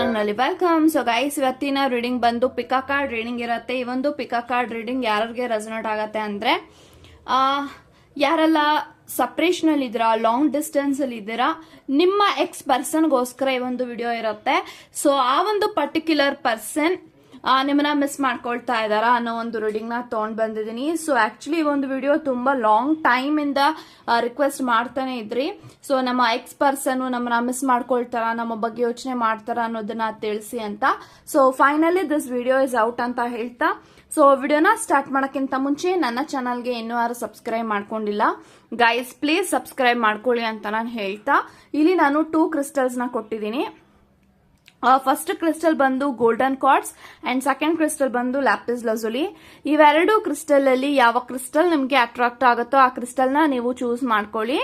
Channel welcome. So guys, ಇವತ್ತಿನ reading ಬಂದು ಪಿಕಾ card reading ಇರುತ್ತೆ. ಈ ಒಂದು ಪಿಕಾ ಕಾರ್ಡ್ ರೀಡಿಂಗ್ ಯಾರಿಗೆ ರೆಸನೇಟ್ ಆಗತ್ತೆ ಅಂದ್ರೆ ಯಾರೆಲ್ಲ ಸಪ್ರೇಷನ್ ಅಲ್ಲಿ ಇದ್ದೀರಾ, ಲಾಂಗ್ ಡಿಸ್ಟೆನ್ಸ್ ಅಲ್ಲಿ ಇದ್ದೀರಾ, ನಿಮ್ಮ ಎಕ್ಸ್ ಪರ್ಸನ್ಗೋಸ್ಕರ ಈ ಒಂದು ವಿಡಿಯೋ ಇರುತ್ತೆ. ಸೊ ಆ ಒಂದು ಪರ್ಟಿಕ್ಯುಲರ್ ಪರ್ಸನ್ ನಿಮ್ಮನ್ನ ಮಿಸ್ ಮಾಡ್ಕೊಳ್ತಾ ಇದಾರಾ ಅನ್ನೋ ಒಂದು ರೀಡಿಂಗ್ ನ ತಗೊಂಡ್ ಬಂದಿದ್ದೀನಿ. ಸೊ ಆಕ್ಚುಲಿ ಈ ಒಂದು ವಿಡಿಯೋ ತುಂಬಾ ಲಾಂಗ್ ಟೈಮ್ ಇಂದ ರಿಕ್ವೆಸ್ಟ್ ಮಾಡ್ತಾನೆ ಇದ್ರಿ. ಸೊ ನಮ್ಮ ಎಕ್ಸ್ ಪರ್ಸನ್ ನಮ್ಮನ್ನ ಮಿಸ್ ಮಾಡ್ಕೊಳ್ತಾರ, ನಮ್ಮ ಬಗ್ಗೆ ಯೋಚನೆ ಮಾಡ್ತಾರ ಅನ್ನೋದನ್ನ ತಿಳಿಸಿ ಅಂತ. So finally this video is out ಅಂತ ಹೇಳ್ತಾ, ಸೊ ವಿಡಿಯೋನ ಸ್ಟಾರ್ಟ್ ಮಾಡೋಕ್ಕಿಂತ ಮುಂಚೆ ನನ್ನ ಚಾನಲ್ಗೆ ಇನ್ನೂ ಯಾರು ಸಬ್ಸ್ಕ್ರೈಬ್ ಮಾಡ್ಕೊಂಡಿಲ್ಲ ಗೈಸ್, ಪ್ಲೀಸ್ ಸಬ್ಸ್ಕ್ರೈಬ್ ಮಾಡ್ಕೊಳ್ಳಿ ಅಂತ ನಾನು ಹೇಳ್ತಾ, ಇಲ್ಲಿ ನಾನು 2 ಕ್ರಿಸ್ಟಲ್ಸ್ ನ ಕೊಟ್ಟಿದ್ದೀನಿ. ಫಸ್ಟ್ ಕ್ರಿಸ್ಟಲ್ ಬಂದು golden quartz and second crystal ಬಂದು ಲ್ಯಾಪಿಸ್ ಲಜುಲಿ. ಇವೆರಡು ಕ್ರಿಸ್ಟಲ್ ಅಲ್ಲಿ ಯಾವ ಕ್ರಿಸ್ಟಲ್ ನಿಮ್ಗೆ ಅಟ್ರಾಕ್ಟ್ ಆಗುತ್ತೋ ಆ ಕ್ರಿಸ್ಟಲ್ ನ ನೀವು ಚೂಸ್ ಮಾಡ್ಕೊಳ್ಳಿ.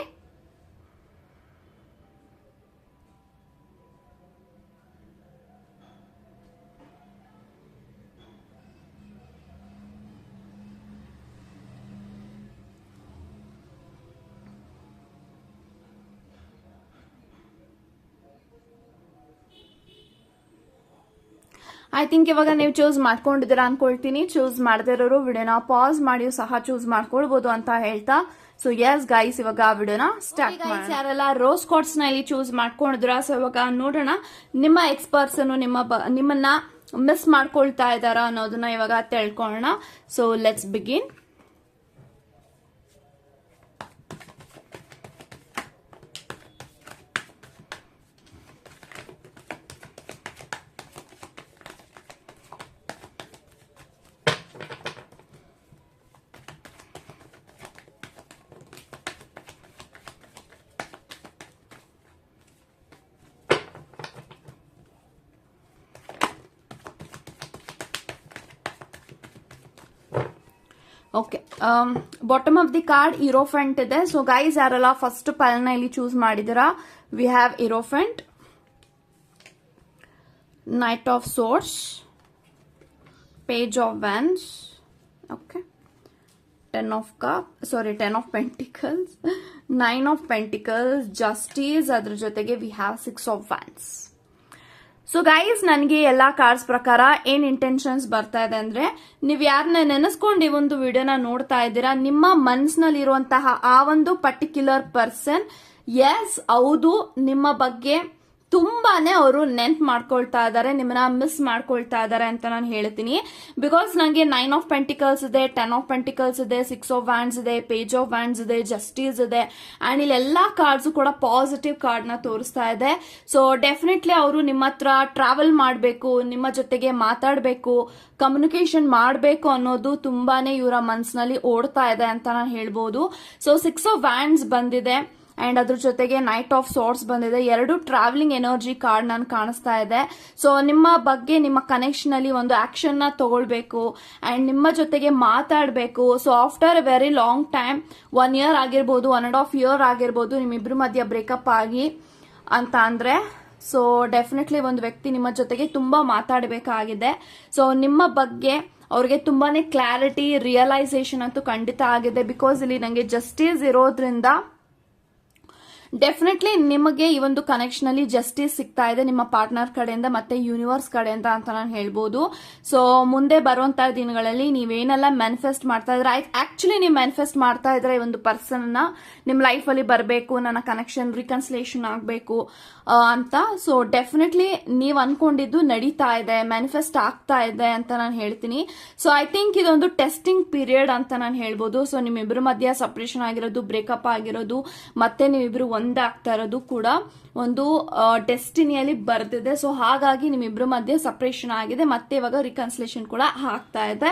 ಐ ಥಿಂಕ್ ಇವಾಗ ನೀವು ಚೂಸ್ ಮಾಡ್ಕೊಂಡಿದ್ದೀರಾ ಅನ್ಕೊಳ್ತೀನಿ. ಚೂಸ್ ಮಾಡದೇ ಇರೋರು ವಿಡಿಯೋನ ಪಾಸ್ ಮಾಡಿ ಸಹ ಚೂಸ್ ಮಾಡ್ಕೊಳ್ಬಹುದು ಅಂತ ಹೇಳ್ತಾ, ಸೊ ಎಸ್ ಗೈಸ್, ಇವಾಗ ವಿಡಿಯೋನ ಸ್ಟಾರ್ಟ್ ಮಾಡಿ. ಯಾರೆಲ್ಲ ರೋಸ್ ಕಾರ್ಡ್ಸ್ ನ ಇಲ್ಲಿ ಚೂಸ್ ಮಾಡ್ಕೊಂಡಿದ್ರ, ಸೊ ಇವಾಗ ನೋಡೋಣ ನಿಮ್ಮ ಎಕ್ಸ್ ಪರ್ಸನ್ ನಿಮ್ಮನ್ನ ಮಿಸ್ ಮಾಡ್ಕೊಳ್ತಾ ಇದಾರ ಅನ್ನೋದನ್ನ ಇವಾಗ ತಿಳ್ಕೊಳ್ಳೋಣ. So let's begin. Okay, bottom of the card hierophant ಇದೆ. ಸೊ ಗೈಸ್, ಯಾರೆಲ್ಲ ಫಸ್ಟ್ ಪೈಲ್ ನ ಇಲ್ಲಿ ಚೂಸ್ ಮಾಡಿದಿರಾ, we have hierophant, knight of swords, page of wands, okay, 10 of pentacles, 9 of pentacles, justice, ಅದ್ರ ಜೊತೆಗೆ we have 6 of wands. So guys, ನನಗೆ ಎಲ್ಲಾ cards ಪ್ರಕಾರ ಏನ್ ಇಂಟೆನ್ಷನ್ಸ್ ಬರ್ತಾ ಇದೆ ಅಂದ್ರೆ, ನೀವ್ ಯಾರನ್ನ ನೆನೆಸ್ಕೊಂಡು ಈ ಒಂದು ವಿಡಿಯೋನ ನೋಡ್ತಾ ಇದ್ದೀರಾ, ನಿಮ್ಮ ಮನಸ್ಸಿನಲ್ಲಿ ಇರುವಂತಹ ಆ ಒಂದು ಪರ್ಟಿಕ್ಯುಲರ್ ಪರ್ಸನ್, ಎಸ್ ಹೌದು, ನಿಮ್ಮ ಬಗ್ಗೆ ತುಂಬಾನೇ ಅವರು ನೆನ್ಪ್ ಮಾಡ್ಕೊಳ್ತಾ ಇದಾರೆ, ನಿಮ್ಮನ್ನ ಮಿಸ್ ಮಾಡ್ಕೊಳ್ತಾ ಇದಾರೆ ಅಂತ ನಾನು ಹೇಳ್ತೀನಿ. ಬಿಕಾಸ್ ನಂಗೆ 9 ಆಫ್ ಪೆಂಟಿಕಲ್ಸ್ ಇದೆ, 10 ಆಫ್ ಪೆಂಟಿಕಲ್ಸ್ ಇದೆ, 6 ಆಫ್ ವ್ಯಾಂಡ್ಸ್ ಇದೆ, ಪೇಜ್ ಆಫ್ ವ್ಯಾಂಡ್ಸ್ ಇದೆ, ಜಸ್ಟಿಸ್ ಇದೆ, ಅಂಡ್ ಇಲ್ಲಿ ಎಲ್ಲಾ ಕಾರ್ಡ್ಸ್ ಕೂಡ ಪಾಸಿಟಿವ್ ಕಾರ್ಡ್ ನ ತೋರಿಸ್ತಾ ಇದೆ. ಸೊ ಡೆಫಿನೆಟ್ಲಿ ಅವರು ನಿಮ್ಮ ಹತ್ರ ಟ್ರಾವೆಲ್ ಮಾಡಬೇಕು, ನಿಮ್ಮ ಜೊತೆಗೆ ಮಾತಾಡಬೇಕು, ಕಮ್ಯುನಿಕೇಶನ್ ಮಾಡಬೇಕು ಅನ್ನೋದು ತುಂಬಾನೇ ಇವರ ಮನಸ್ಸಿನಲ್ಲಿ ಓಡ್ತಾ ಇದೆ ಅಂತ ನಾನು ಹೇಳ್ಬೋದು. ಸೊ 6 ಆಫ್ ವ್ಯಾಂಡ್ಸ್ ಬಂದಿದೆ ಅಂಡ್ ಅದ್ರ ಜೊತೆಗೆ ನೈಟ್ ಆಫ್ ಸೋರ್ಸ್ ಬಂದಿದೆ. 2 ಟ್ರಾವೆಲಿಂಗ್ ಎನರ್ಜಿ ಕಾರ್ಡ್ ನನ್ ಕಾಣಿಸ್ತಾ ಇದೆ. ಸೊ ನಿಮ್ಮ ಬಗ್ಗೆ, ನಿಮ್ಮ ಕನೆಕ್ಷನ್ ಅಲ್ಲಿ ಒಂದು ಆಕ್ಷನ್ ನ ತಗೊಳ್ಬೇಕು ಅಂಡ್ ನಿಮ್ಮ ಜೊತೆಗೆ ಮಾತಾಡಬೇಕು. So after A very long time, 1 year ಆಗಿರ್ಬೋದು, 1.5 ಇಯರ್ ಆಗಿರ್ಬೋದು, ನಿಮ್ಮಿಬ್ರು ಮಧ್ಯ ಬ್ರೇಕಪ್ ಆಗಿ ಅಂತ ಅಂದ್ರೆ, ಸೊ ಡೆಫಿನೆಟ್ಲಿ ಒಂದು ವ್ಯಕ್ತಿ ನಿಮ್ಮ ಜೊತೆಗೆ ತುಂಬಾ ಮಾತಾಡಬೇಕಾಗಿದೆ. ಸೊ ನಿಮ್ಮ ಬಗ್ಗೆ ಅವ್ರಿಗೆ ತುಂಬಾನೇ ಕ್ಲಾರಿಟಿ, ರಿಯಲೈಸೇಷನ್ ಅಂತೂ ಖಂಡಿತ ಆಗಿದೆ. ಬಿಕಾಸ್ ಇಲ್ಲಿ ನಂಗೆ ಜಸ್ಟಿಸ್ ಇರೋದ್ರಿಂದ ಡೆಫಿನೆಟ್ಲಿ ನಿಮಗೆ ಈ ಒಂದು ಕನೆಕ್ಷನ್ ಅಲ್ಲಿ ಜಸ್ಟಿಸ್ ಸಿಗ್ತಾ ಇದೆ ನಿಮ್ಮ ಪಾರ್ಟ್ನರ್ ಕಡೆಯಿಂದ ಮತ್ತೆ ಯೂನಿವರ್ಸ್ ಕಡೆಯಿಂದ ಅಂತ ನಾನು ಹೇಳ್ಬೋದು. ಸೊ ಮುಂದೆ ಬರುವಂತಹ ದಿನಗಳಲ್ಲಿ ನೀವೇನೆಲ್ಲ ಮ್ಯಾನಿಫೆಸ್ಟ್ ಮಾಡ್ತಾ ಇದ್ರೆ, ಆಕ್ಚುಲಿ ನೀವು ಮ್ಯಾನಿಫೆಸ್ಟ್ ಮಾಡ್ತಾ ಇದ್ರೆ ಈ ಒಂದು ಪರ್ಸನ್ ನ ನಿಮ್ ಲೈಫ್ ಅಲ್ಲಿ ಬರಬೇಕು, ನನ್ನ ಕನೆಕ್ಷನ್ ರಿಕನ್ಸಿಲೇಷನ್ ಆಗಬೇಕು ಅಂತ. ಸೊ ಡೆಫಿನೆಟ್ಲಿ ನೀವ್ ಅನ್ಕೊಂಡಿದ್ದು ನಡೀತಾ ಇದೆ, ಮ್ಯಾನಿಫೆಸ್ಟ್ ಆಗ್ತಾ ಇದೆ ಅಂತ ನಾನು ಹೇಳ್ತೀನಿ. ಸೊ ಐ ಥಿಂಕ್ ಇದೊಂದು ಟೆಸ್ಟಿಂಗ್ ಪೀರಿಯಡ್ ಅಂತ ನಾನು ಹೇಳ್ಬೋದು. ಸೊ ನಿಮ್ಮಿಬ್ರು ಮಧ್ಯ ಸಪರೇಷನ್ ಆಗಿರೋದು, ಬ್ರೇಕಪ್ ಆಗಿರೋದು, ಮತ್ತೆ ನೀವಿಬ್ರು ಒಂದಾಗ್ತಾ ಇರೋದು ಕೂಡ ಒಂದು ಡೆಸ್ಟಿನಿಯಲ್ಲಿ ಬರ್ದಿದೆ. ಸೊ ಹಾಗಾಗಿ ನಿಮ್ಮಿಬ್ರು ಮಧ್ಯೆ ಸಪರೇಷನ್ ಆಗಿದೆ, ಮತ್ತೆ ಇವಾಗ ರಿಕನ್ಸಿಲೇಷನ್ ಕೂಡ ಆಗ್ತಾ ಇದೆ.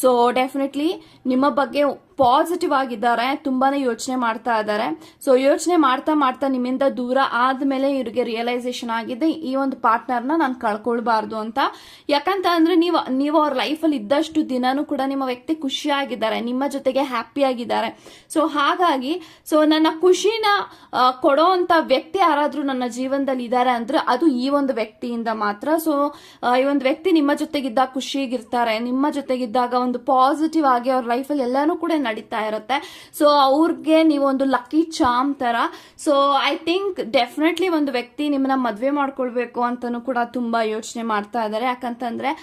ಸೊ ಡೆಫಿನೆಟ್ಲಿ ನಿಮ್ಮ ಬಗ್ಗೆ ಪಾಸಿಟಿವ್ ಆಗಿದ್ದಾರೆ, ತುಂಬಾನೇ ಯೋಚನೆ ಮಾಡ್ತಾ ಇದ್ದಾರೆ. ಸೊ ಯೋಚನೆ ಮಾಡ್ತಾ ಮಾಡ್ತಾ ನಿಮ್ಮಿಂದ ದೂರ ಆದ್ಮೇಲೆ ಇವ್ರಿಗೆ ರಿಯಲೈಸೇಷನ್ ಆಗಿದೆ, ಈ ಒಂದು ಪಾರ್ಟ್ನರ್ನ ನಾನು ಕಳ್ಕೊಳ್ಬಾರ್ದು ಅಂತ. ಯಾಕಂತ ಅಂದ್ರೆ ನೀವು ಅವ್ರ ಲೈಫಲ್ಲಿ ಇದ್ದಷ್ಟು ದಿನಾನು ಕೂಡ ನಿಮ್ಮ ವ್ಯಕ್ತಿ ಖುಷಿಯಾಗಿದ್ದಾರೆ, ನಿಮ್ಮ ಜೊತೆಗೆ ಹ್ಯಾಪಿ ಆಗಿದ್ದಾರೆ. ಸೊ ಹಾಗಾಗಿ ನನ್ನ ಖುಷಿನ ಕೊಡೋ ಅಂತ ವ್ಯಕ್ತಿ ಯಾರಾದ್ರೂ ನನ್ನ ಜೀವನದಲ್ಲಿ ಇದ್ದಾರೆ ಅಂದ್ರೆ ಅದು ಈ ಒಂದು ವ್ಯಕ್ತಿಯಿಂದ ಮಾತ್ರ. ಸೊ ಈ ಒಂದು ವ್ಯಕ್ತಿ ನಿಮ್ಮ ಜೊತೆಗಿದ್ದಾಗ ಖುಷಿಯಾಗಿರ್ತಾರೆ, ನಿಮ್ಮ ಜೊತೆಗಿದ್ದಾಗ ಒಂದು ಪಾಸಿಟಿವ್ ಆಗಿ ಅವ್ರ ಲೈಫಲ್ಲಿ ಎಲ್ಲಾನು ಕೂಡ ನಡೀತಾ ಇರುತ್ತೆ. ಸೊ ಅವ್ರಿಗೆ ನೀವು ಒಂದು ಲಕ್ಕಿ ಚಾಮ್ ತರ. ಸೊ ಐ ಥಿಂಕ್ ಡೆಫಿನೆಟ್ಲಿ ಒಂದು ವ್ಯಕ್ತಿ ನಿಮ್ಮನ್ನ ಮದ್ವೆ ಮಾಡ್ಕೊಳ್ಬೇಕು ಅಂತಾನು ಕೂಡ ತುಂಬಾ ಯೋಚನೆ ಮಾಡ್ತಾ ಇದ್ದಾರೆ. ಯಾಕಂತಂದ್ರೆ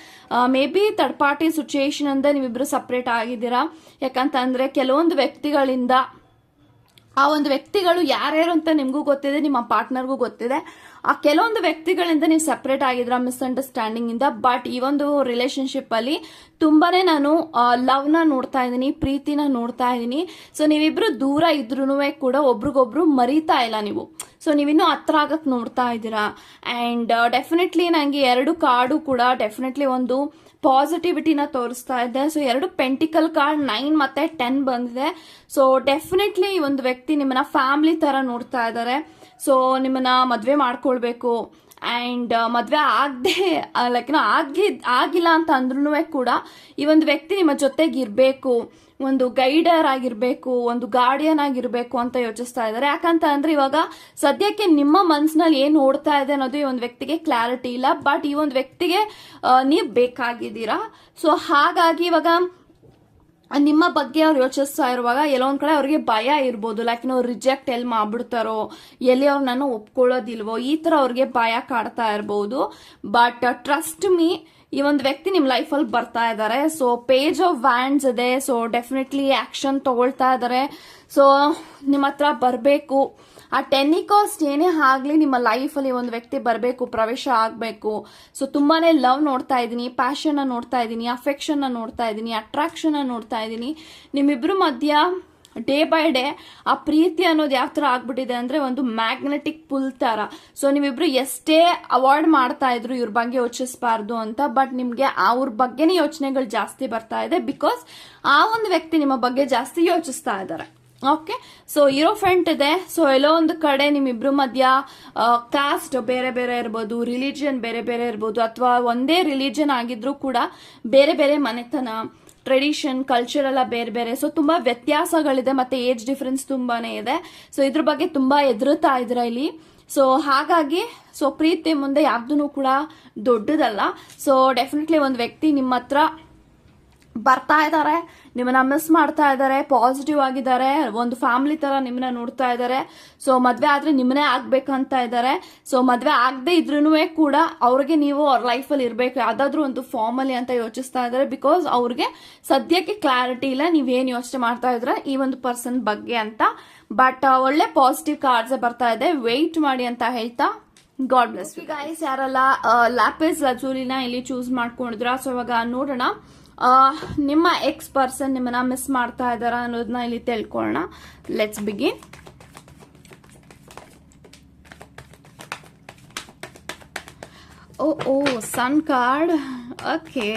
may be third party situation ಅಂದ ನೀವಿಬ್ರು ಸಪ್ರೇಟ್ ಆಗಿದ್ದೀರಾ. ಯಾಕಂತಂದ್ರೆ ಕೆಲವೊಂದು ವ್ಯಕ್ತಿಗಳಿಂದ ಆ ಒಂದು ವ್ಯಕ್ತಿಗಳು ಯಾರ್ಯಾರು ಅಂತ ನಿಮ್ಗೂ ಗೊತ್ತಿದೆ, ನಿಮ್ಮ ಪಾರ್ಟ್ನರ್ಗೂ ಗೊತ್ತಿದೆ. ಆ ಕೆಲವೊಂದು ವ್ಯಕ್ತಿಗಳಿಂದ ನೀವು ಸೆಪರೇಟ್ ಆಗಿದ್ರ ಮಿಸ್ಅಂಡರ್ಸ್ಟ್ಯಾಂಡಿಂಗ್ ಇಂದ. ಬಟ್ ಈ ಒಂದು ರಿಲೇಶನ್ಶಿಪ್ ಅಲ್ಲಿ ತುಂಬಾನೇ ನಾನು ಲವ್ ನ ನೋಡ್ತಾ ಇದ್ದೀನಿ, ಪ್ರೀತಿನ ನೋಡ್ತಾ ಇದ್ದೀನಿ. ಸೊ ನೀವಿಬ್ರು ದೂರ ಇದ್ರೂ ಕೂಡ ಒಬ್ರಿಗೊಬ್ರು ಮರೀತಾ ಇಲ್ಲ ನೀವು. ಸೊ ನೀವಿನ್ನೂ ಹತ್ರ ಆಗಕ್ ನೋಡ್ತಾ ಇದ್ದೀರಾ. ಅಂಡ್ ಡೆಫಿನೆಟ್ಲಿ ನಂಗೆ 2 ಕಾರ್ಡು ಕೂಡ ಡೆಫಿನೆಟ್ಲಿ ಒಂದು ಪಾಸಿಟಿವಿಟಿನ ತೋರಿಸ್ತಾ ಇದೆ. ಸೊ 2 ಪೆಂಟಿಕಲ್ ಕಾರ್ಡ್ 9 ಮತ್ತೆ 10 ಬಂದಿದೆ. ಸೊ ಡೆಫಿನೆಟ್ಲಿ ಈ ಒಂದು ವ್ಯಕ್ತಿ ನಿಮ್ಮನ್ನ ಫ್ಯಾಮಿಲಿ ತರ ನೋಡ್ತಾ ಇದ್ದಾರೆ. ಸೊ ನಿಮ್ಮನ್ನ ಮದ್ವೆ ಮಾಡ್ಕೊಳ್ಬೇಕು. ಅಂಡ್ ಮದ್ವೆ ಆಗದೆ ಲೈಕ್ ಆಗಿಲ್ಲ ಅಂತ ಅಂದ್ರೂ ಕೂಡ ಈ ಒಂದು ವ್ಯಕ್ತಿ ನಿಮ್ಮ ಜೊತೆಗೆ ಇರಬೇಕು, ಒಂದು ಗೈಡರ್ ಆಗಿರ್ಬೇಕು, ಒಂದು ಗಾರ್ಡಿಯನ್ ಆಗಿರ್ಬೇಕು ಅಂತ ಯೋಚಿಸ್ತಾ ಇದ್ದಾರೆ. ಯಾಕಂತ ಅಂದ್ರೆ ಇವಾಗ ಸದ್ಯಕ್ಕೆ ನಿಮ್ಮ ಮನ್ಸಿನಲ್ಲಿ ಏನ್ ಓಡ್ತಾ ಇದೆ ಅನ್ನೋದು ಈ ಒಂದು ವ್ಯಕ್ತಿಗೆ ಕ್ಲಾರಿಟಿ ಇಲ್ಲ. ಬಟ್ ಈ ಒಂದು ವ್ಯಕ್ತಿಗೆ ನೀವು ಬೇಕಾಗಿದ್ದೀರಾ. ಸೊ ಹಾಗಾಗಿ ಇವಾಗ ನಿಮ್ಮ ಬಗ್ಗೆ ಅವ್ರು ಯೋಚಿಸ್ತಾ ಇರುವಾಗ ಎಲ್ಲೊಂದ್ ಕಡೆ ಅವ್ರಿಗೆ ಭಯ ಇರ್ಬೋದು. ಲೈಕ್ ನಾವು ರಿಜೆಕ್ಟ್ ಎಲ್ಲಿ ಮಾಡ್ಬಿಡ್ತಾರೋ, ಎಲ್ಲಿ ಅವ್ರು ನಾನು ಒಪ್ಕೊಳ್ಳೋದಿಲ್ವೋ, ಈ ತರ ಅವ್ರಿಗೆ ಭಯ ಕಾಡ್ತಾ ಇರ್ಬೋದು. ಬಟ್ ಟ್ರಸ್ಟ್ ಮೀ, ಈ ಒಂದು ವ್ಯಕ್ತಿ ನಿಮ್ ಲೈಫಲ್ಲಿ ಬರ್ತಾ ಇದ್ದಾರೆ. ಸೊ ಪೇಜ್ ಆಫ್ ವ್ಯಾಂಡ್ಸ್ ಇದೆ. ಸೊ ಡೆಫಿನೆಟ್ಲಿ ಆಕ್ಷನ್ ತಗೊಳ್ತಾ ಇದ್ದಾರೆ. ಸೊ ನಿಮ್ಮ ಹತ್ರ ಬರಬೇಕು. ಆ 10 ಕಾಸ್ಟ್ ಏನೇ ಆಗ್ಲಿ ನಿಮ್ಮ ಲೈಫಲ್ಲಿ ಒಂದು ವ್ಯಕ್ತಿ ಬರಬೇಕು, ಪ್ರವೇಶ ಆಗಬೇಕು. ಸೊ ತುಂಬಾನೇ ಲವ್ ನೋಡ್ತಾ ಇದ್ದೀನಿ, ಪ್ಯಾಷನ್ ನೋಡ್ತಾ ಇದ್ದೀನಿ, ಅಫೆಕ್ಷನ್ ನೋಡ್ತಾ ಇದ್ದೀನಿ, ಅಟ್ರಾಕ್ಷನ್ ನೋಡ್ತಾ ಇದ್ದೀನಿ. ನಿಮ್ಮಿಬ್ರು ಮಧ್ಯ ಡೇ ಬೈ ಡೇ ಆ ಪ್ರೀತಿ ಅನ್ನೋದು ಯಾವ ತರ ಆಗ್ಬಿಟ್ಟಿದೆ ಅಂದ್ರೆ ಒಂದು ಮ್ಯಾಗ್ನೆಟಿಕ್ ಪುಲ್ ತರ. ಸೊ ನೀವಿಬ್ರು ಎಷ್ಟೇ ಅವಾಯ್ಡ್ ಮಾಡ್ತಾ ಇದ್ರು ಇವ್ರ ಬಗ್ಗೆ ಯೋಚಿಸಬಾರ್ದು ಅಂತ, ಬಟ್ ನಿಮ್ಗೆ ಅವ್ರ ಬಗ್ಗೆನೇ ಯೋಚನೆಗಳು ಜಾಸ್ತಿ ಬರ್ತಾ ಇದೆ. ಬಿಕಾಸ್ ಆ ಒಂದು ವ್ಯಕ್ತಿ ನಿಮ್ಮ ಬಗ್ಗೆ ಜಾಸ್ತಿ ಯೋಚಿಸ್ತಾ ಇದ್ದಾರೆ. ಓಕೆ, ಸೊ ಇರೋಫೆಂಟ್ ಇದೆ. ಸೊ ಎಲ್ಲೋ ಒಂದು ಕಡೆ ನಿಮ್ಮಿಬ್ರು ಮಧ್ಯ ಕಾಸ್ಟ್ ಬೇರೆ ಬೇರೆ ಇರ್ಬೋದು, ರಿಲಿಜಿಯನ್ ಬೇರೆ ಬೇರೆ ಇರ್ಬೋದು, ಅಥವಾ ಒಂದೇ ರಿಲಿಜಿಯನ್ ಆಗಿದ್ರು ಕೂಡ ಬೇರೆ ಬೇರೆ ಮನೆತನ, ಟ್ರೆಡಿಷನ್, ಕಲ್ಚರ್ ಎಲ್ಲ ಬೇರೆ ಬೇರೆ. ಸೊ ತುಂಬಾ ವ್ಯತ್ಯಾಸಗಳಿದೆ, ಮತ್ತೆ ಏಜ್ ಡಿಫರೆನ್ಸ್ ತುಂಬಾನೇ ಇದೆ. ಸೊ ಇದ್ರ ಬಗ್ಗೆ ತುಂಬಾ ಎದುರುತ್ತಾ ಇದ್ರ ಇಲ್ಲಿ. ಸೊ ಹಾಗಾಗಿ ಸೊ ಪ್ರೀತಿ ಮುಂದೆ ಯಾವ್ದೂ ಕೂಡ ದೊಡ್ಡದಲ್ಲ. ಸೊ ಡೆಫಿನೆಟ್ಲಿ ಒಂದು ವ್ಯಕ್ತಿ ನಿಮ್ಮ ಹತ್ರ ಬರ್ತಾ ಇದ್ದಾರೆ, ನಿಮ್ಮನ್ನ ಮಿಸ್ ಮಾಡ್ತಾ ಇದ್ದಾರೆ, ಪಾಸಿಟಿವ್ ಆಗಿದ್ದಾರೆ, ಒಂದು ಫ್ಯಾಮಿಲಿ ತರ ನಿಮ್ಮನ್ನ ನೋಡ್ತಾ ಇದ್ದಾರೆ. ಸೊ ಮದ್ವೆ ಆದ್ರೆ ನಿಮ್ಮನ್ನೇ ಆಗ್ಬೇಕಂತ ಇದ್ದಾರೆ. ಸೊ ಮದ್ವೆ ಆಗದೆ ಇದ್ರೂ ಕೂಡ ಅವ್ರಿಗೆ ನೀವು ಅವ್ರ ಲೈಫಲ್ಲಿ ಇರ್ಬೇಕು ಯಾವ್ದಾದ್ರು ಒಂದು ಫಾರ್ಮಲಿ ಅಂತ ಯೋಚಿಸ್ತಾ ಇದ್ದಾರೆ. ಬಿಕಾಸ್ ಅವ್ರಿಗೆ ಸದ್ಯಕ್ಕೆ ಕ್ಲಾರಿಟಿ ಇಲ್ಲ ನೀವೇನ್ ಯೋಚನೆ ಮಾಡ್ತಾ ಇದ್ರೆ ಈ ಒಂದು ಪರ್ಸನ್ ಬಗ್ಗೆ ಅಂತ. ಬಟ್ ಒಳ್ಳೆ ಪಾಸಿಟಿವ್ ಕಾರ್ಡ್ಸ್ ಬರ್ತಾ ಇದೆ, ವೆಯ್ಟ್ ಮಾಡಿ ಅಂತ ಹೇಳ್ತಾ ಗಾಡ್ ಬ್ಲೆಸ್ ಯು ಗೈಸ್. ಯಾರೆಲ್ಲ ಲ್ಯಾಪಿಸ್ ಲಜೂಲಿನ ಇಲ್ಲಿ ಚೂಸ್ ಮಾಡ್ಕೊಂಡಿದ್ರ, ಸೊ ಇವಾಗ ನೋಡೋಣ ನಿಮ್ಮ ಎಕ್ಸ್ ಪರ್ಸನ್ ನಿಮ್ಮನ್ನ ಮಿಸ್ ಮಾಡ್ತಾ ಇದಾರ ಅನ್ನೋದನ್ನ ಇಲ್ಲಿ ತಿಳ್ಕೊಳ್ಳೋಣ. Let's begin. Oh sun card. Okay,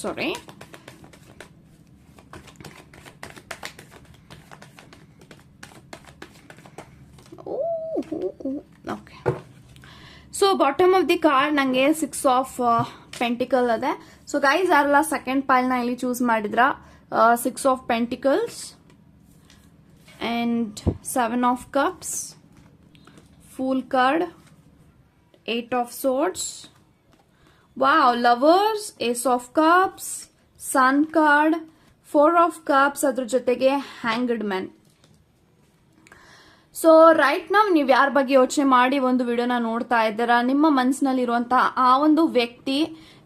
sorry. Okay, so bottom of the card ನಂಗೆ 6 ಆಫ್ ಪೆಂಟಿಕಲ್ ಅದೇ. ಸೊ ಗೈಸ್ ಯಾರೆಲ್ಲ ಸೆಕೆಂಡ್ ಪೈಲ್ ನ ಇಲ್ಲಿ ಚೂಸ್ ಮಾಡಿದ್ರ 6 of pentacles and 7 of cups, fool card, 8 of swords, wow, lovers, ace of cups, sun card, 4 of cups, ಅದ್ರ ಜೊತೆಗೆ hanged man. So right ನಾವ್ ನೀವ್ ಯಾರ ಬಗ್ಗೆ ಯೋಚನೆ ಮಾಡಿ ಒಂದು ವಿಡಿಯೋನ ನೋಡ್ತಾ ಇದ್ದೀರಾ, ನಿಮ್ಮ ಮನಸ್ಸಿನಲ್ಲಿ ಇರುವಂತಹ ಆ ಒಂದು ವ್ಯಕ್ತಿ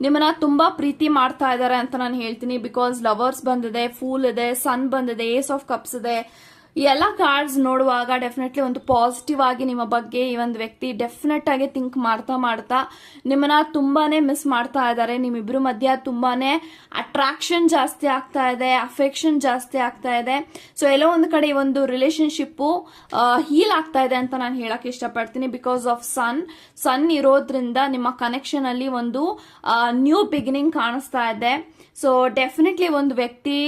ನಿಮ್ಮನ್ನ ತುಂಬಾ ಪ್ರೀತಿ ಮಾಡ್ತಾ ಇದ್ದಾರೆ ಅಂತ ನಾನು ಹೇಳ್ತೀನಿ. ಬಿಕಾಸ್ ಲವರ್ಸ್ ಬಂದಿದೆ, ಫೂಲ್ ಇದೆ, ಸನ್ ಬಂದಿದೆ, ಏಸ್ ಆಫ್ ಕಪ್ಸ್ ಇದೆ. ಈ ಎಲ್ಲ ಕಾರ್ಡ್ಸ್ ನೋಡುವಾಗ ಡೆಫಿನೆಟ್ಲಿ ಒಂದು ಪಾಸಿಟಿವ್ ಆಗಿ ನಿಮ್ಮ ಬಗ್ಗೆ ಈ ಒಂದು ವ್ಯಕ್ತಿ ಡೆಫಿನೆಟ್ ಆಗಿ ಥಿಂಕ್ ಮಾಡ್ತಾ ನಿಮ್ಮನ್ನ ತುಂಬಾನೇ ಮಿಸ್ ಮಾಡ್ತಾ ಇದ್ದಾರೆ. ನಿಮ್ಮಿಬ್ರು ಮಧ್ಯ ತುಂಬಾನೇ ಅಟ್ರಾಕ್ಷನ್ ಜಾಸ್ತಿ ಆಗ್ತಾ ಇದೆ, ಅಫೆಕ್ಷನ್ ಜಾಸ್ತಿ ಆಗ್ತಾ ಇದೆ. ಸೊ ಎಲ್ಲೋ ಒಂದು ಕಡೆ ಈ ಒಂದು ರಿಲೇಶನ್ಶಿಪ್ ಹೀಲ್ ಆಗ್ತಾ ಇದೆ ಅಂತ ನಾನು ಹೇಳಕ್ ಇಷ್ಟಪಡ್ತೀನಿ. ಬಿಕಾಸ್ ಆಫ್ ಸನ್ ಇರೋದ್ರಿಂದ ನಿಮ್ಮ ಕನೆಕ್ಷನ್ ಅಲ್ಲಿ ಒಂದು ನ್ಯೂ ಬಿಗಿನಿಂಗ್ ಕಾಣಿಸ್ತಾ ಇದೆ. ಸೊ ಡೆಫಿನೆಟ್ಲಿ ಒಂದು ವ್ಯಕ್ತಿ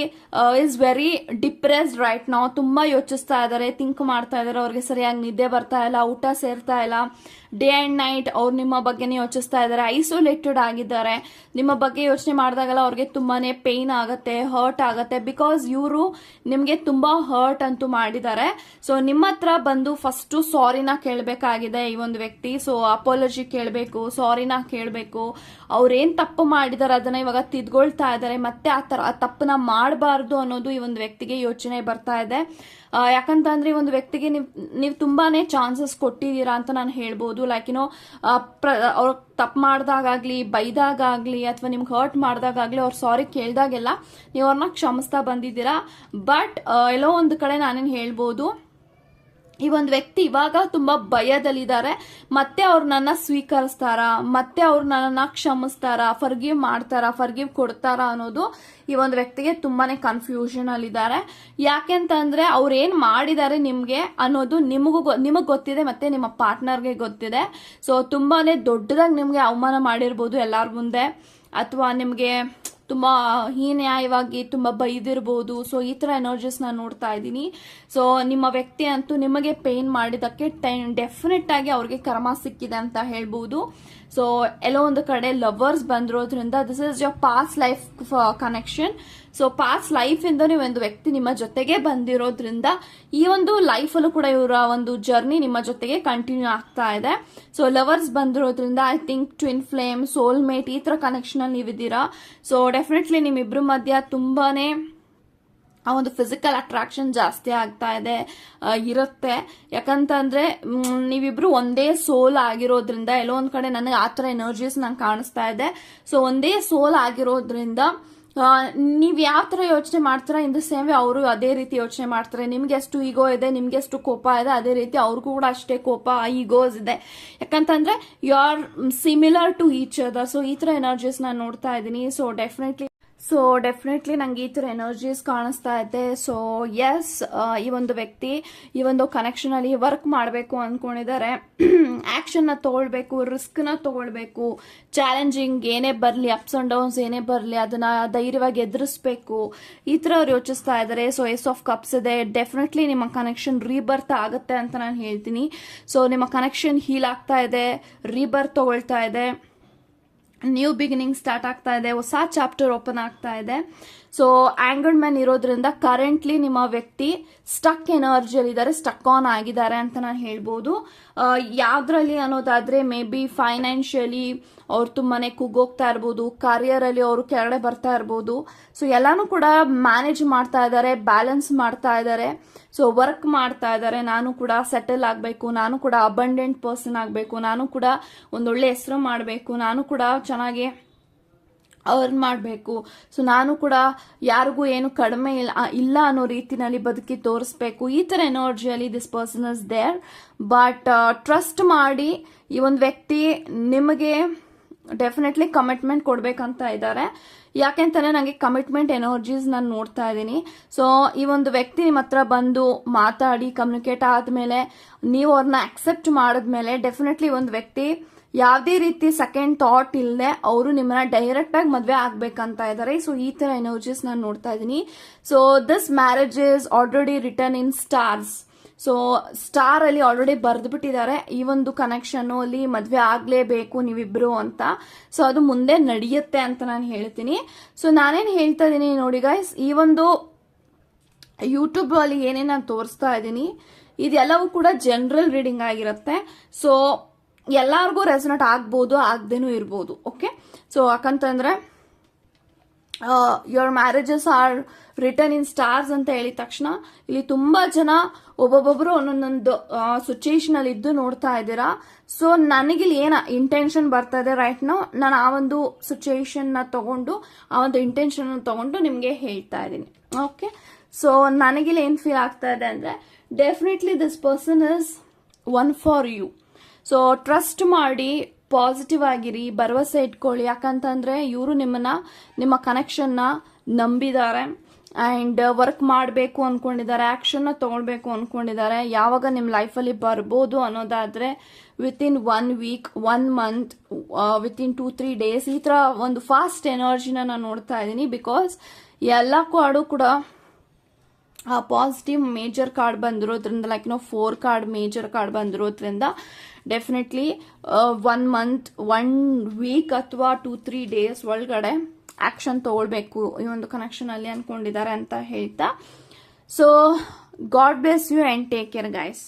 ಇಸ್ ವೆರಿ ಡಿಪ್ರೆಸ್ಡ್ ರೈಟ್ ನಾವು, ತುಂಬಾ ಯೋಚಿಸ್ತಾ ಇದ್ದಾರೆ, ಥಿಂಕ್ ಮಾಡ್ತಾ ಇದ್ದಾರೆ, ಅವ್ರಿಗೆ ಸರಿಯಾಗಿ ನಿದ್ದೆ ಬರ್ತಾ ಇಲ್ಲ, ಊಟ ಸೇರ್ತಾ ಇಲ್ಲ, ಡೇ ಅಂಡ್ ನೈಟ್ ಅವ್ರು ನಿಮ್ಮ ಬಗ್ಗೆನೇ ಯೋಚಿಸ್ತಾ ಇದ್ದಾರೆ, ಐಸೋಲೇಟೆಡ್ ಆಗಿದ್ದಾರೆ. ನಿಮ್ಮ ಬಗ್ಗೆ ಯೋಚನೆ ಮಾಡಿದಾಗಲ್ಲ ಅವ್ರಿಗೆ ತುಂಬಾನೇ ಪೇನ್ ಆಗುತ್ತೆ, ಹರ್ಟ್ ಆಗುತ್ತೆ, ಬಿಕಾಸ್ ಇವರು ನಿಮ್ಗೆ ತುಂಬಾ ಹರ್ಟ್ ಅಂತೂ ಮಾಡಿದ್ದಾರೆ. ಸೊ ನಿಮ್ಮ ಹತ್ರ ಬಂದು ಫಸ್ಟ್ ಸಾರಿನ ಕೇಳಬೇಕಾಗಿದೆ ಈ ಒಂದು ವ್ಯಕ್ತಿ. ಸೊ ಅಪಾಲಜಿ ಕೇಳಬೇಕು, ಸಾರಿನ ಕೇಳಬೇಕು. ಅವ್ರೇನ್ ತಪ್ಪು ಮಾಡಿದಾರೆ ಅದನ್ನ ಇವಾಗ ತಿದ್ಕೊಳ್ತಾ ಇದ್ದಾರೆ, ಮತ್ತೆ ಆ ತಪ್ಪನ್ನ ಮಾಡಬಾರ್ದು ಅನ್ನೋದು ಈ ಒಂದು ವ್ಯಕ್ತಿಗೆ ಯೋಚನೆ ಬರ್ತಾ ಇದೆ. ಯಾಕಂತಂದ್ರೆ ಈ ಒಂದು ವ್ಯಕ್ತಿಗೆ ನೀವು ತುಂಬಾನೇ ಚಾನ್ಸಸ್ ಕೊಟ್ಟಿದ್ದೀರಾ ಅಂತ ನಾನು ಹೇಳ್ಬೋದು. ಲೈಕ್ ಏನೋ ಅವ್ರ ತಪ್ಪು ಮಾಡಿದಾಗಲಿ, ಬೈದಾಗಲಿ, ಅಥವಾ ನಿಮ್ಗೆ ಹರ್ಟ್ ಮಾಡಿದಾಗಲಿ, ಅವ್ರು ಸಾರಿ ಕೇಳ್ದಾಗೆಲ್ಲ ನೀವು ಅವ್ರನ್ನ ಕ್ಷಮಿಸ್ತಾ ಬಂದಿದ್ದೀರಾ. ಬಟ್ ಎಲ್ಲೋ ಒಂದು ಕಡೆ ನಾನೇನು ಹೇಳ್ಬೋದು, ಈ ಒಂದು ವ್ಯಕ್ತಿ ಇವಾಗ ತುಂಬಾ ಭಯದಲ್ಲಿದ್ದಾರೆ. ಮತ್ತೆ ಅವ್ರು ನನ್ನ ಸ್ವೀಕರಿಸ್ತಾರ, ಮತ್ತೆ ಅವ್ರು ನನ್ನನ್ನ ಕ್ಷಮಿಸ್ತಾರ, ಫರ್ಗಿವ್ ಮಾಡ್ತಾರ, ಫರ್ಗಿವ್ ಕೊಡ್ತಾರ ಅನ್ನೋದು ಈ ಒಂದು ವ್ಯಕ್ತಿಗೆ ತುಂಬಾನೇ ಕನ್ಫ್ಯೂಷನ್ ಅಲ್ಲಿದ್ದಾರೆ. ಯಾಕೆಂತಂದ್ರೆ ಅವ್ರು ಏನ್ ಮಾಡಿದ್ದಾರೆ ನಿಮ್ಗೆ ಅನ್ನೋದು ನಿಮಗ್ ಗೊತ್ತಿದೆ, ಮತ್ತೆ ನಿಮ್ಮ ಪಾರ್ಟ್ನರ್ಗೆ ಗೊತ್ತಿದೆ. ಸೊ ತುಂಬಾನೇ ದೊಡ್ಡದಾಗಿ ನಿಮ್ಗೆ ಅವಮಾನ ಮಾಡಿರ್ಬೋದು ಎಲ್ಲಾರ ಮುಂದೆ, ಅಥವಾ ನಿಮ್ಗೆ ತುಂಬಾ ಹೀನ್ಯಾಯವಾಗಿ ತುಂಬಾ ಬೈದಿರ್ಬೋದು. ಸೊ ಈ ತರ ಎನರ್ಜೀಸ್ ನಾನು ನೋಡ್ತಾ ಇದ್ದೀನಿ. ಸೊ ನಿಮ್ಮ ವ್ಯಕ್ತಿ ಅಂತೂ ನಿಮಗೆ ಪೇನ್ ಮಾಡಿದಕ್ಕೆ ಡೆಫಿನೆಟ್ ಆಗಿ ಅವ್ರಿಗೆ ಕರ್ಮ ಸಿಕ್ಕಿದೆ ಅಂತ ಹೇಳ್ಬೋದು. ಸೊ ಎಲ್ಲೋ ಒಂದು ಕಡೆ ಲವರ್ಸ್ ಬಂದಿರೋದ್ರಿಂದ this is your past life connection. So past life ಇಂದ ನೀವು ಒಂದು ವ್ಯಕ್ತಿ ನಿಮ್ಮ ಜೊತೆಗೆ ಬಂದಿರೋದ್ರಿಂದ ಈ ಒಂದು ಲೈಫ್ ಅಲ್ಲೂ ಕೂಡ ಇವರ ಒಂದು ಜರ್ನಿ ನಿಮ್ಮ ಜೊತೆಗೆ ಕಂಟಿನ್ಯೂ ಆಗ್ತಾ ಇದೆ. ಸೊ ಲವರ್ಸ್ ಬಂದಿರೋದ್ರಿಂದ I think twin flame, soulmate ಈ ತರ ಕನೆಕ್ಷನ್ ಅಲ್ಲಿ ನೀವಿದ್ದೀರಾ. ಸೊ ಡೆಫಿನೆಟ್ಲಿ ನಿಮ್ಮಿಬ್ರು ಮಧ್ಯ ತುಂಬಾನೇ ಆ ಒಂದು ಫಿಸಿಕಲ್ ಅಟ್ರಾಕ್ಷನ್ ಜಾಸ್ತಿ ಆಗ್ತಾ ಇದೆ ಇರುತ್ತೆ. ಯಾಕಂತಂದ್ರೆ ನೀವಿಬ್ರು ಒಂದೇ ಸೋಲ್ ಆಗಿರೋದ್ರಿಂದ ಎಲ್ಲೋ ಒಂದ್ ಕಡೆ ನನಗೆ ಆತರ ಎನರ್ಜೀಸ್ ನಂಗೆ ಕಾಣಿಸ್ತಾ ಇದೆ. ಸೊ ಒಂದೇ ಸೋಲ್ ಆಗಿರೋದ್ರಿಂದ ನೀವ್ ಯಾವ ತರ ಯೋಚನೆ ಮಾಡ್ತೀರಾ ಇನ್ ದ ಸೇಮ್ ವೇ ಅವರು ಅದೇ ರೀತಿ ಯೋಚನೆ ಮಾಡ್ತಾರೆ. ನಿಮ್ಗೆ ಎಷ್ಟು ಈಗೋ ಇದೆ, ನಿಮ್ಗೆ ಎಷ್ಟು ಕೋಪ ಇದೆ, ಅದೇ ರೀತಿ ಅವ್ರಿಗೂ ಕೂಡ ಅಷ್ಟೇ ಕೋಪ, ಈಗೋಸ್ ಇದೆ. ಯಾಕಂತಂದ್ರೆ you are similar to each other. So ಈ ತರ ಎನರ್ಜೀಸ್ ನಾನು ನೋಡ್ತಾ ಇದ್ದೀನಿ. ಸೊ ಡೆಫಿನೆಟ್ಲಿ ನಂಗೆ ಈ ತರ ಎನರ್ಜೀಸ್ ಕಾಣಿಸ್ತಾ ಇದೆ. ಸೊ ಎಸ್, ಈ ಒಂದು ವ್ಯಕ್ತಿ ಈ ಒಂದು ಕನೆಕ್ಷನ್ ಅಲ್ಲಿ ವರ್ಕ್ ಮಾಡಬೇಕು ಅನ್ಕೊಂಡಿದ್ದಾರೆ. ಆಕ್ಷನ್ ನ ತಗೊಳ್ಬೇಕು, ರಿಸ್ಕ್ ನ ತಗೊಳ್ಬೇಕು, ಚಾಲೆಂಜಿಂಗ್ ಏನೇ ಬರ್ಲಿ, ಅಪ್ಸ್ ಅಂಡ್ ಡೌನ್ಸ್ ಏನೇ ಬರ್ಲಿ ಅದನ್ನ ಧೈರ್ಯವಾಗಿ ಎದುರಿಸಬೇಕು, ಈ ತರ ಅವ್ರು ಯೋಚಿಸ್ತಾ ಇದ್ದಾರೆ. ಸೊ ಏಸ್ ಆಫ್ ಕಪ್ಸ್ ಇದೆ. ಡೆಫಿನೆಟ್ಲಿ ನಿಮ್ಮ ಕನೆಕ್ಷನ್ ರೀಬರ್ತ್ ಆಗುತ್ತೆ ಅಂತ ನಾನು ಹೇಳ್ತೀನಿ. ಸೊ ನಿಮ್ಮ ಕನೆಕ್ಷನ್ ಹೀಲ್ ಆಗ್ತಾ ಇದೆ, ರೀಬರ್ತ್ ತಗೊಳ್ತಾ ಇದೆ, ನ್ಯೂ ಬಿಗಿನಿಂಗ್ ಸ್ಟಾರ್ಟ್ ಆಗ್ತಾ ಇದೆ, ಹೊಸ ಚಾಪ್ಟರ್ ಓಪನ್ ಆಗ್ತಾ ಇದೆ. ಸೊ ಆಂಗರ್ಡ್ ಮ್ಯಾನ್ ಇರೋದ್ರಿಂದ ಕರೆಂಟ್ಲಿ ನಿಮ್ಮ ವ್ಯಕ್ತಿ ಸ್ಟಕ್ ಎನರ್ಜಿಯಲ್ಲಿ ಇದ್ದಾರೆ, ಸ್ಟಕ್ ಆನ್ ಆಗಿದ್ದಾರೆ ಅಂತ ನಾನು ಹೇಳ್ಬೋದು. ಯಾವ್ದ್ರಲ್ಲಿ ಅನ್ನೋದಾದ್ರೆ ಮೇ ಬಿ ಫೈನಾನ್ಷಿಯಲಿ ಅವ್ರು ತುಂಬಾನೇ ಕುಗ್ಗೋಗ್ತಾ ಇರ್ಬೋದು, ಕರಿಯರ್ ಅಲ್ಲಿ ಅವರು ಕೆಳಗಡೆ ಬರ್ತಾ ಇರ್ಬೋದು. ಸೊ ಎಲ್ಲಾನು ಕೂಡ ಮ್ಯಾನೇಜ್ ಮಾಡ್ತಾ ಇದ್ದಾರೆ, ಬ್ಯಾಲೆನ್ಸ್ ಮಾಡ್ತಾ ಇದ್ದಾರೆ. ಸೊ ವರ್ಕ್ ಮಾಡ್ತಾ ಇದ್ದಾರೆ, ನಾನು ಕೂಡ ಸೆಟಲ್ ಆಗಬೇಕು, ನಾನು ಕೂಡ ಅಬಂಡೆಂಟ್ ಪರ್ಸನ್ ಆಗಬೇಕು, ನಾನು ಕೂಡ ಒಂದೊಳ್ಳೆ ಹೆಸರು ಮಾಡಬೇಕು, ನಾನು ಕೂಡ ಚೆನ್ನಾಗಿ ಅರ್ನ್ ಮಾಡಬೇಕು. ಸೊ ನಾನು ಕೂಡ ಯಾರಿಗೂ ಏನು ಕಡಿಮೆ ಇಲ್ಲ ಅನ್ನೋ ರೀತಿನಲ್ಲಿ ಬದುಕಿ ತೋರಿಸ್ಬೇಕು. ಈ ತರ ಎನರ್ಜಿಯಲ್ಲಿ this person is there. But trust ಮಾಡಿ ಈ ಒಂದು ವ್ಯಕ್ತಿ ನಿಮಗೆ ಡೆಫಿನೆಟ್ಲಿ ಕಮಿಟ್ಮೆಂಟ್ ಕೊಡ್ಬೇಕಂತ ಇದ್ದಾರೆ. ಯಾಕೆಂತಾನೆ ನನಗೆ ಕಮಿಟ್ಮೆಂಟ್ ಎನರ್ಜೀಸ್ ನಾನು ನೋಡ್ತಾ ಇದ್ದೀನಿ. ಸೊ ಈ ಒಂದು ವ್ಯಕ್ತಿ ನಿಮ್ಮ ಹತ್ರ ಬಂದು ಮಾತಾಡಿ ಕಮ್ಯುನಿಕೇಟ್ ಆದ್ಮೇಲೆ ನೀವು ಅವ್ರನ್ನ ಅಕ್ಸೆಪ್ಟ್ ಮಾಡಿದ್ಮೇಲೆ ಡೆಫಿನೆಟ್ಲಿ ಒಂದು ವ್ಯಕ್ತಿ ಯಾವುದೇ ರೀತಿ ಸೆಕೆಂಡ್ ಥಾಟ್ ಇಲ್ಲದೆ ಅವರು ನಿಮ್ಮನ್ನ ಡೈರೆಕ್ಟ್ ಆಗಿ ಮದ್ವೆ ಆಗ್ಬೇಕಂತ ಇದ್ದಾರೆ. ಸೊ ಈ ತರ ಎನರ್ಜೀಸ್ ನಾನು ನೋಡ್ತಾ ಇದ್ದೀನಿ. So this marriage is already return in stars. So star ಅಲ್ಲಿ ಆಲ್ರೆಡಿ ಬರೆದು ಬಿಟ್ಟಿದ್ದಾರೆ ಈ ಒಂದು ಕನೆಕ್ಷನ್ ಅಲ್ಲಿ ಮದ್ವೆ ಆಗ್ಲೇಬೇಕು ನೀವಿಬ್ರು ಅಂತ. ಸೊ ಅದು ಮುಂದೆ ನಡೆಯುತ್ತೆ ಅಂತ ನಾನು ಹೇಳ್ತೀನಿ. ಸೊ ನಾನೇನ್ ಹೇಳ್ತಾ ಇದ್ದೀನಿ ನೋಡಿ ಗೈಸ್, ಈ ಒಂದು ಯೂಟ್ಯೂಬ್ ಅಲ್ಲಿ ಏನೇನು ನಾನು ತೋರಿಸ್ತಾ ಇದ್ದೀನಿ ಇದೆಲ್ಲವೂ ಕೂಡ ಜನರಲ್ ರೀಡಿಂಗ್ ಆಗಿರುತ್ತೆ. ಸೊ ಎಲ್ಲಾರ್ಗೂ ರೆಸನೇಟ್ ಆಗ್ಬೋದು, ಆಗದೇನೂ ಇರ್ಬೋದು. ಓಕೆ, ಸೊ ಯಾಕಂತಂದ್ರೆ your marriages are return in stars ಅಂತ ಹೇಳಿದ ತಕ್ಷಣ ಇಲ್ಲಿ ತುಂಬಾ ಜನ ಒಬ್ಬೊಬ್ಬೊಬ್ರು ಒಂದೊಂದೊಂದು ಸಿಚುಯೇಷನ್ ಅಲ್ಲಿ ಇದ್ದು ನೋಡ್ತಾ ಇದ್ದೀರಾ. ಸೊ ನನಗಿಲ್ಲಿ ಏನ ಇಂಟೆನ್ಷನ್ ಬರ್ತಾ ಇದೆ ರೈಟ್ ನೌ, ನಾನು ಆ ಒಂದು ಸಿಚುಯೇಷನ್ ನ ತಗೊಂಡು ಆ ಒಂದು ಇಂಟೆನ್ಷನ್ ತಗೊಂಡು ನಿಮ್ಗೆ ಹೇಳ್ತಾ ಇದ್ದೀನಿ. ಓಕೆ, ಸೊ ನನಗಿಲ್ಲಿ ಏನ್ ಫೀಲ್ ಆಗ್ತಾ ಇದೆ ಅಂದ್ರೆ definitely this person is one for you. So trust ಮಾಡಿ ಪಾಸಿಟಿವ್ ಆಗಿರಿ, ಭರವಸೆ ಇಟ್ಕೊಳ್ಳಿ. ಯಾಕಂತಂದ್ರೆ ಇವರು ನಿಮ್ಮ ಕನೆಕ್ಷನ್ ನ ನಂಬಿದ್ದಾರೆ ಆ್ಯಂಡ್ ವರ್ಕ್ ಮಾಡಬೇಕು ಅಂದ್ಕೊಂಡಿದ್ದಾರೆ, ಆ್ಯಕ್ಷನ್ನ ತೊಗೊಳ್ಬೇಕು ಅಂದ್ಕೊಂಡಿದ್ದಾರೆ. ಯಾವಾಗ ನಿಮ್ಮ ಲೈಫಲ್ಲಿ ಬರ್ಬೋದು ಅನ್ನೋದಾದರೆ within 1 week, 1 month, within 2-3 days, ಈ ಥರ ಒಂದು ಫಾಸ್ಟ್ ಎನರ್ಜಿನ ನಾನು ನೋಡ್ತಾ ಇದ್ದೀನಿ. ಬಿಕಾಸ್ ಎಲ್ಲ ಕಾರ್ಡು ಕೂಡ ಪಾಸಿಟಿವ್ ಮೇಜರ್ ಕಾರ್ಡ್ ಬಂದಿರೋದ್ರಿಂದ, ಲೈಕ್ 4 ಕಾರ್ಡ್ ಮೇಜರ್ ಕಾರ್ಡ್ ಬಂದಿರೋದ್ರಿಂದ ಡೆಫಿನೆಟ್ಲಿ 1 ಮಂತ್, 1 ವೀಕ್ ಅಥವಾ 2-3 ಡೇಸ್ ಒಳಗಡೆ ಆಕ್ಷನ್ ತಗೊಳ್ಬೇಕು ಈ ಒಂದು ಕನೆಕ್ಷನ್ ಅಲ್ಲಿ ಅನ್ಕೊಂಡಿದ್ದಾರೆ ಅಂತ ಹೇಳ್ತಾ. So God bless you and take care guys.